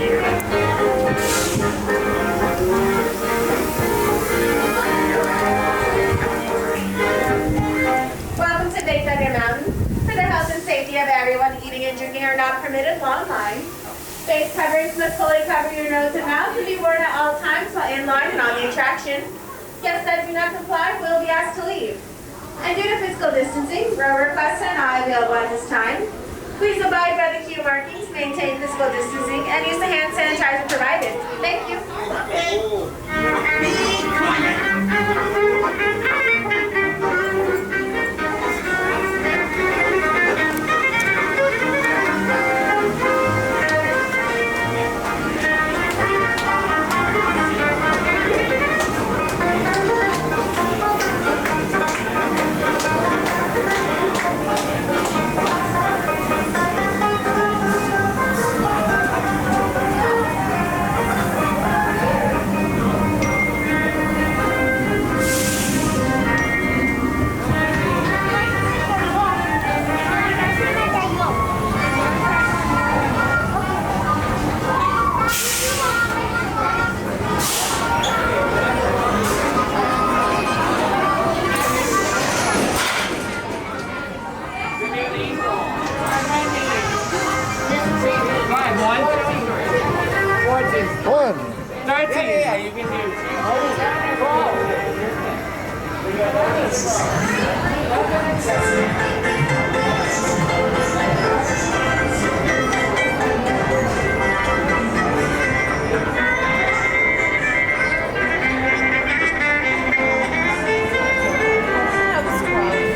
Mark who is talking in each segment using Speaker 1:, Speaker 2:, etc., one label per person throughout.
Speaker 1: Welcome to Big Thunder Mountain. For the health and safety of everyone, eating and drinking are not permitted long lines. Face coverings must fully cover your nose and mouth and be worn at all times while in line and on the attraction. Guests that do not comply will be asked to leave. And due to physical distancing, row requests are not available at this time. Please abide by the queue markings, maintain physical distancing, and use the hand sanitizer provided. Thank you.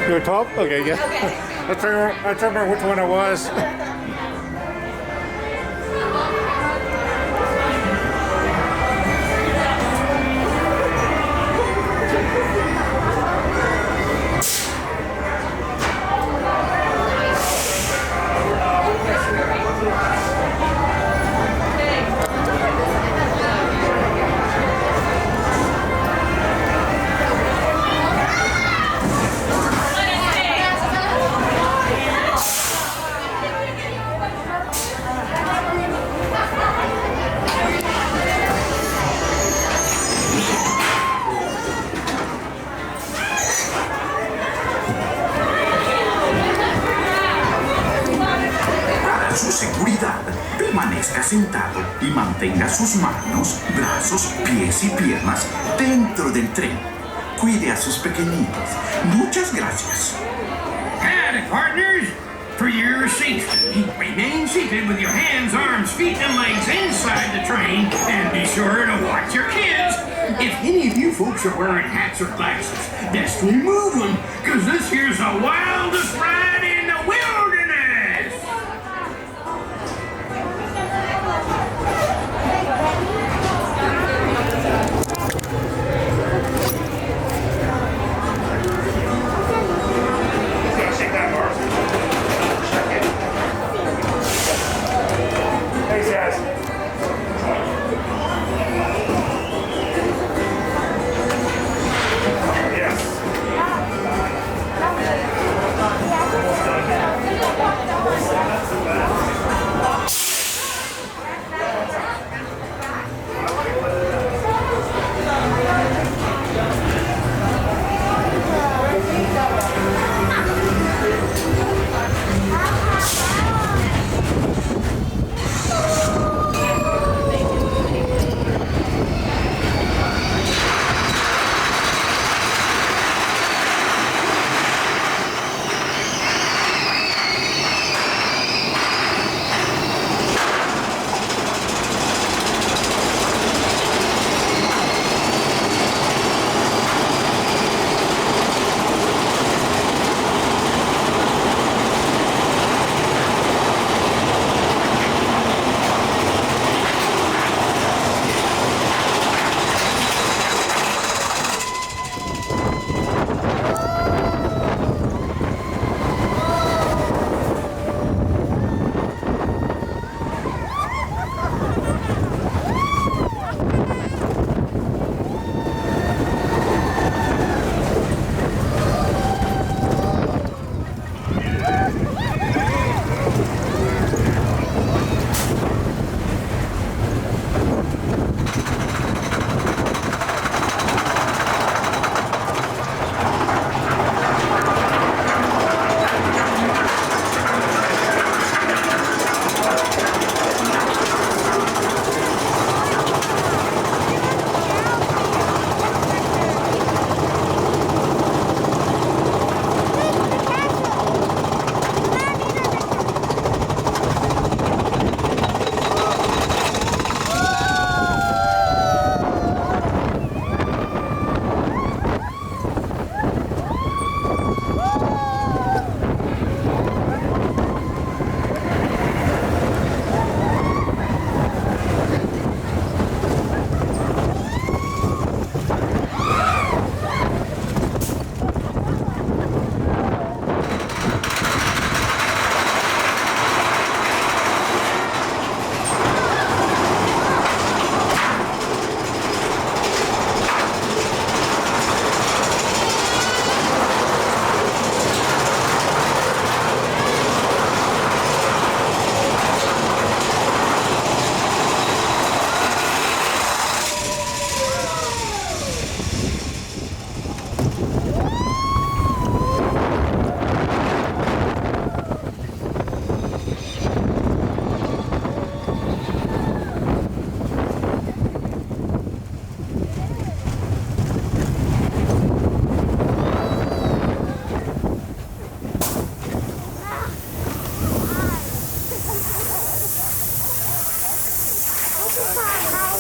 Speaker 2: You're top? Okay, yeah.
Speaker 1: Okay.
Speaker 2: I trying to remember which one it was.
Speaker 3: Su seguridad, permanezca sentado y mantenga sus manos, brazos, pies y piernas dentro del tren. Cuide a sus pequeñitos. Muchas gracias.
Speaker 4: Howdy, partners. For your safety, remain seated with your hands, arms, feet, and legs inside the train, and be sure to watch your kids. If any of you folks are wearing hats or glasses, best remove them, because this here's the wildest ride in the wilderness.
Speaker 2: Thanks, guys. Yes. Hahaha.